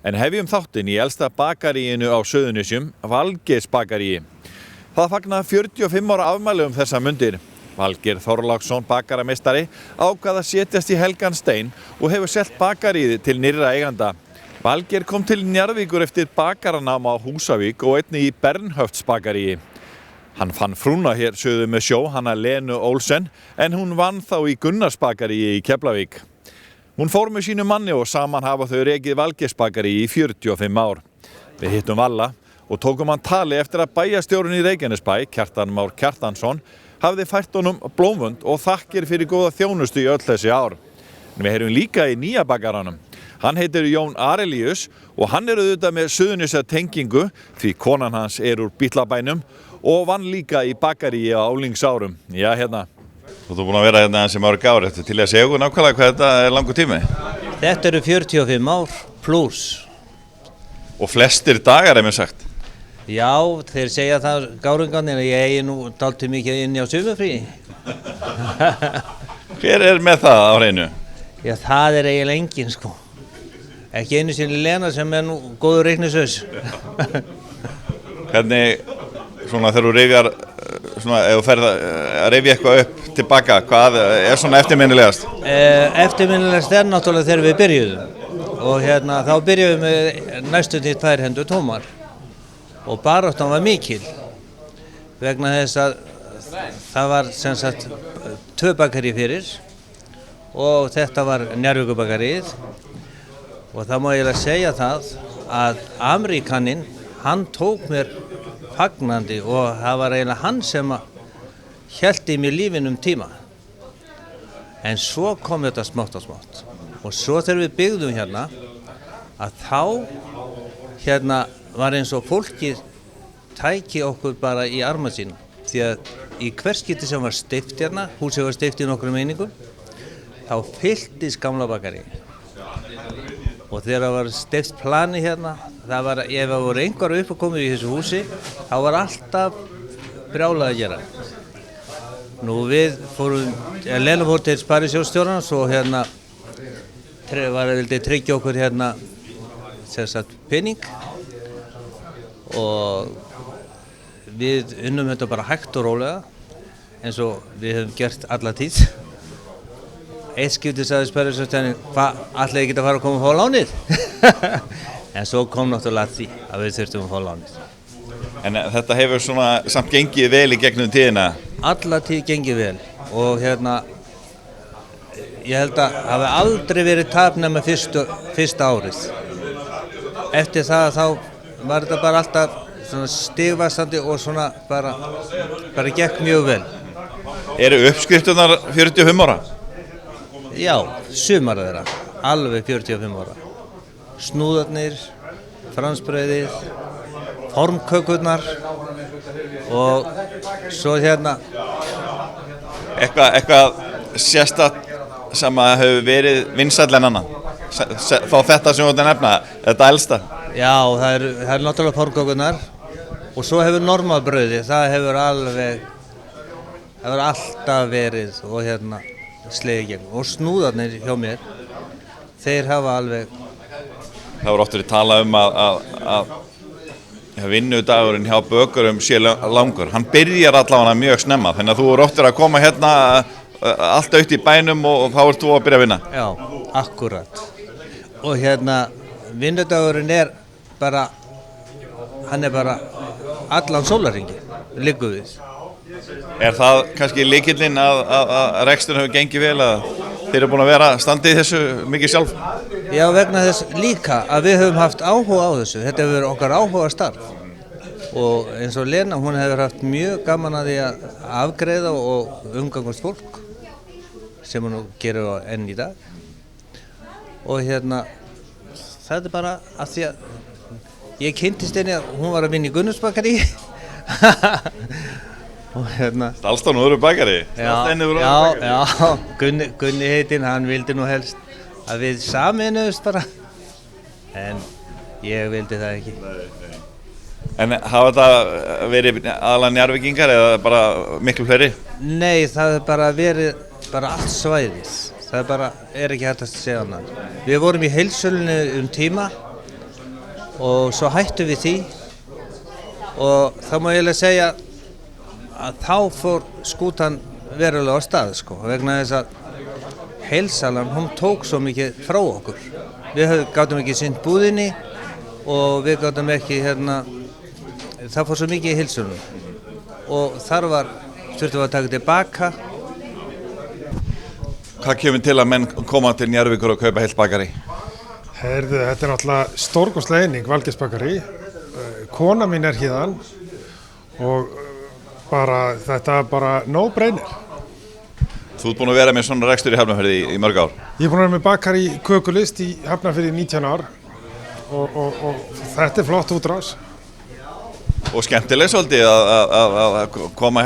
En hefjum þáttinn í elsta bakaríinu á Suðurnesjum, Valgeirs bakaríi. Það fagnar 45 ára afmæli þessa mundir. Valgeir Þorláksson bakarameistari ákvað að setjast í helgan stein og hefur selt bakaríið til nýrra eiganda. Valgeir kom til Njarðvíkur eftir bakaranám á Húsavík og einnig í Bernhöfts bakaríi. Hann fann frúna hér suður með sjó, hana Lenu Olsen, en hún vann þá í Gunnars bakaríi í Keflavík. Hún fór með sínu manni og saman hafa þau rekið Valgeirs bakaríi í 45 ár. Við hittum Valla og tókum hann tali eftir að bæjarstjórinn í Reykjanesbæ, Kjartan Már Kjartansson, hafði fært honum blómvönd og þakkir fyrir góða þjónustu í öll þessi ár. En við heyrum líka í nýja bakaranum. Hann heitir Jón Arelíus og hann auðvitað með Suðurnesja tengingu því konan hans úr Bítlabænum og vann líka í bakaríi á álingsárum. Já, hérna. Þú ert búin að vera hérna sem mörg ár, til að segja okkur nákvæmlega hvað þetta langur tími? Þetta eru 45 ár pluss. Og flestir dagar mér sagt? Já, þeir segja það gárungarnir að ég eigi nú dálítið mikið inni á sumarfríi. Hver með það á hreinu? Já, það eiginlega enginn sko. Ekki einu sinni Lena sem nú góður reiknisaus. Hvernig, svona þegar þú rifjar, svona ef þú ferð að rifja eitthvað upp tilbaka, hvað svona eftirminnilegast? Eftirminnilegast náttúrulega þegar við byrjuðum. Og þá byrjuðum við næstum því 2 hendur tómar. Og baráttan var mikil. Vegna þess að það var sem sagt 2 bakarí fyrir. Og þetta var Njarðvíkurbakaríið. Og það má eiginlega segja það að Ameríkaninn, hann tók mér fagnandi og það var eiginlega hann sem hélt í mér lífinu tíma. En svo kom þetta smátt og smátt. Og svo þegar við byggðum hérna, að þá var eins og fólkið tæki okkur bara í arma sína. Því að í hvers skipti sem var steypt hérna, húsið var steypt í nokkrum einingum, þá fylltist gamla bakarí. Og þegar það var steypt plani hérna, það var, ef það voru einhver uppákomið í þessu húsi, þá var alltaf brjálað að gera. Nú við fórum, Lena fór til sparisjóðsstjórans og vildi tryggja okkur sem sagt pening og við unnum þetta bara hægt og rólega eins og við höfum gert alla tíð. Eitt skipti sagði sparisjóðsstjórinn, hvað ætlaði ekki að fara að koma að fá lánið? En svo kom náttúrulega því að við þurftum að fá lánið. En þetta hefur svona samt gengið vel í gegnum tíðina? Alla tíð gengið vel og ég held að hafi aldrei verið tap nema fyrsta árið. Eftir það þá var þetta bara alltaf svona stigvaxandi og svona bara gekk mjög vel. Eru uppskrifturnar 45 ára? Já, sumar þeirra, alveg 45 ára. Snúðarnir, fransbrauðið, formkökurnar og svo Eitthvað sérstakt sem að hefur verið vinsæll en annað? Þá þetta sem þú ert að nefna, þetta elsta? Já, það er náttúrulega formkökurnar og svo hefur normalbrauðið, það hefur alltaf verið og slegið gegn. Og snúðarnir hjá mér, þeir hafa alveg... Það voru oft verið talað að vinnudagurinn hjá bökurum sé langur. Hann byrjar allavega mjög snemma, þannig að þú voru oft verið að koma allt aukt í bænum og þá ert þú að byrja að vinna. Já, akkurat. Og vinnudagurinn hann er bara allan sólarhringinn, liggur við. Er það kannski lykillinn að reksturinn hefur gengið vel að þeir eru búin að vera standið þessu mikið sjálf? Já, vegna þess líka að við höfum haft áhuga á þessu. Þetta hefur verið okkar áhuga starf. Og eins og Lena, hún hefur haft mjög gaman að því að afgreiða og umgangast fólk sem hún gerir enn í dag. Og það er bara að því að ég kynntist henni að hún var að vinna í Gunnars bakaríi. Stalst hann úr bakari? Já, Gunni heitinn, hann vildi nú helst að við sameinuðust bara, en ég vildi það ekki. Nei. En hafa þetta verið aðalega Njarðvíkingar eða bara miklu fleiri? Nei, það er bara verið allt svæðið. Það er ekki hægt að segja annað. Við vorum í heildsölunni tíma og svo hættum við því og þá má ég eiginlega segja að þá fór skútan verulega á stað sko, vegna þess að heilsalan, hún tók svo mikið frá okkur. Við gátum ekki sinnt búðinni og við gátum ekki það fór svo mikið í heilsunum og þurftum við að taka tilbaka. Hvað kemur til að menn koma til Njarðvíkur og kaupa heilt bakarí? Heyrðu, þetta er náttúrulega stórkostleg eining, Valgeirs bakarí. Kona mín er héðan og þetta er bara no-brainer. Þú ert búin að vera með svona rekstur í Hafnarfirði í mörg ár. Ég er búin að vera með bakarí kökulist í Hafnarfirði í 19 ár og þetta er flott útrás. Og skemmtileg svolítið að koma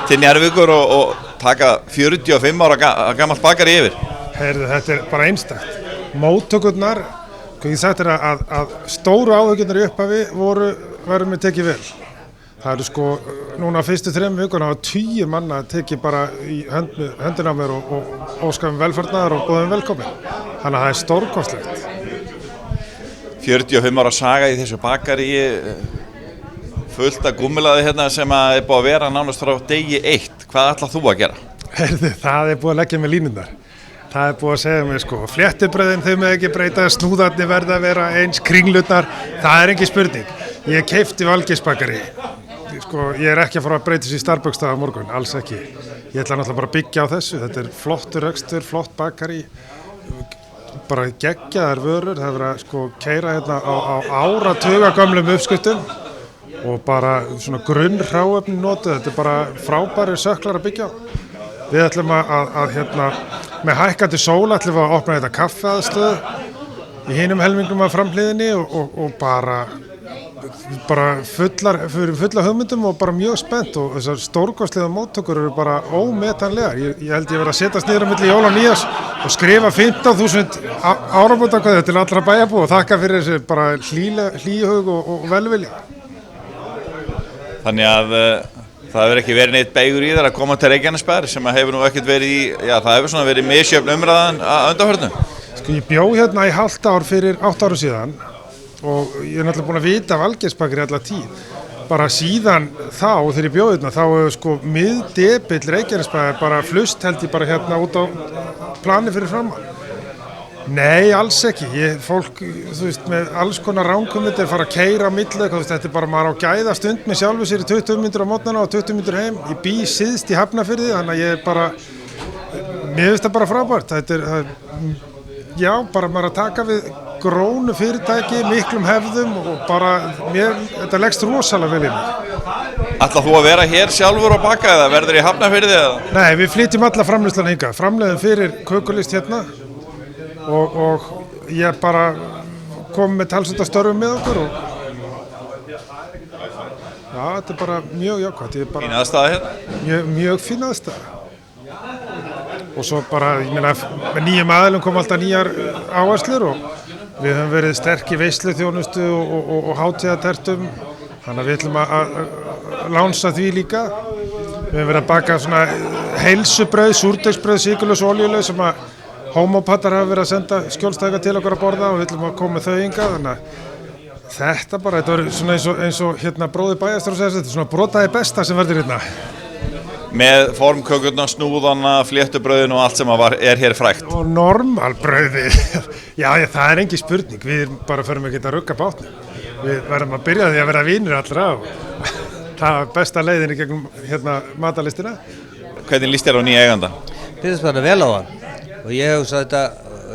til Njarðvíkur og taka 45 ára gamalt bakarí yfir. Heyrðu, þetta er bara einstakt. Móttökurnar, ég sagt þér að stóru áhyggjurnar í upphafi verður með tekið vel. Það eru sko, núna fyrstu 3 vikuna hafa 10 manna tekið bara í höndina á mér og óskar velfarnaðar og boðum velkomin. Þannig að það er stórkostlegt. 45 ára saga í þessu bakaríi, fullt af gúmmilaði sem er búið að vera nánast frá degi 1. Hvað ætlað þú að gera? Heyrðu, það er búið að leggja með línundar. Það er búið að segja mér sko, fléttubrauðin þau með ekki breyta, snúðarnir verða að vera eins, kringlurnar, það er engin spurning. Ég keypti Valgeirs bakarí. Sko, ég er ekki að fara að breyta þessu í Starbucks á morgun, alls ekki. Ég ætla náttúrulega bara að byggja á þessu, þetta er flottur rekstur, flott bakarí, bara geggjaðar vörur, það er verið að sko keyra á áratuga gömlum uppskriftum og bara svona grunn hráefni notuð, þetta er bara frábærir söklar að byggja á. Við ætlum með hækkandi sól ætlum við að opna þetta kaffiaðstöð í hinum helmingnum af framhliðinni og bara fulla hugmyndum og bara mjög spennt og þessar stórkostlega móttökur eru bara ómetanlegar. Ég held ég verið að setjast niður á milli jóla og nýjárs og skrifa 15.000 árabótakveðjur til allra bæjarbúa og þakka fyrir þessi bara hlýhug og velvilja. Þannig að það hefur ekki verið neitt beigur í þar að koma til Reykjanesbær sem hefur nú ekkert verið í, það hefur svona verið misjöfn umræðan að undanförnu. Sko ég bjó hérna í hálft ár fyrir 8 árum síðan og ég er náttúrulega búin að vita Valgeirs bakarí alla tíð. Bara síðan þá, þegar ég bjó hérna, þá hefur sko miðdepill Reykjanesbæjar bara flust held ég bara hérna út á plani fyrir framan. Nei, alls ekki. Fólk, þú veist, með alls konar rangkommyndir fara að keyra á milli, þetta er bara maður á gæða stund með sjálfu sér í 20 mínútur á morgnana og 20 mínútur heim. Ég bý syðst í Hafnarfirði, þannig að ég er bara, mér finnst það bara frábært. Já, bara maður að taka við grónu fyrirtæki, miklum hefðum og bara, þetta leggst rosalega vel í mig. Ætlað þú að vera hér sjálfur og baka eða verður í Hafnarfirði eða? Nei, við flytjum alla framleiðslan hingað, framleiðum fyrir kökulist hérna og ég bara kom með talsvölda störfum með okkur og já, þetta er bara mjög jákvæmt. Fín aðstæða hérna? Mjög fín aðstæða. Og svo bara, ég meina, með nýjum aðilum kom alltaf nýjar áherslur og við höfum verið sterk í veisluþjónustu og hátíðatertum, þannig að við ætlum að lánsa því líka. Við höfum verið að baka svona heilsubrauð, súrdeigsbrauð, sykurlaus og olíulaus sem að homópatar hafa verið að senda skjólstæðinga til okkur að borða og við ætlum að koma með þau hingað, þannig að þetta verður svona eins og hérna bróðir bæjarstjóri segir þetta, svona brotaði besta sem verður hérna. Með formkökurna, snúðana, fléttubrauðin og allt sem er hér frægt. Og normalbrauði, já það er engin spurning, við bara förum ekki að rugga bátnum. Við verðum að byrja því að vera vinir allra og það er besta leiðin í gegnum matalistina. Hvernig líst þér á nýja eiganda? Byrðist bara vel á hann og ég hugsa þetta,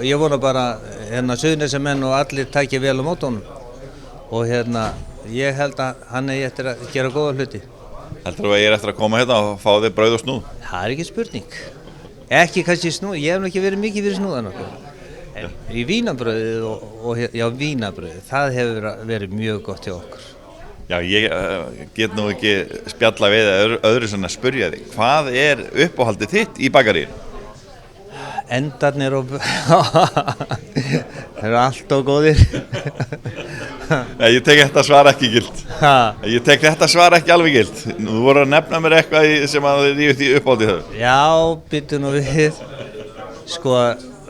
ég vona bara Suðurnesjamenn og allir tækja vel á móti honum og ég held að hann eigi eftir að gera góða hluti. Heldur þú að ég er eftir að koma hérna og fá þig brauð og snúð? Það er ekki spurning. Ekki kannski snúð, ég hef nú ekki verið mikið fyrir snúðan okkur. En í vínabrauðið og vínabrauðið, það hefur verið mjög gott hjá okkur. Já, ég get nú ekki spjalla við öðru svona að spurja þig. Hvað er uppáhaldið þitt í bakaríinu? Endarnir og þeir eru alltof góðir. Nei, ég tek þetta svar ekki gilt. Ég tek þetta svar ekki alveg gilt. Þú voru að nefna mér eitthvað sem að þið rífist í uppáhaldið þau. Já, býttu nú við. Sko,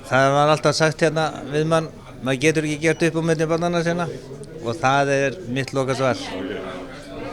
það var alltaf sagt hérna við maður getur ekki gert upp á milli barnanna sinna. og það er mitt lokasvar.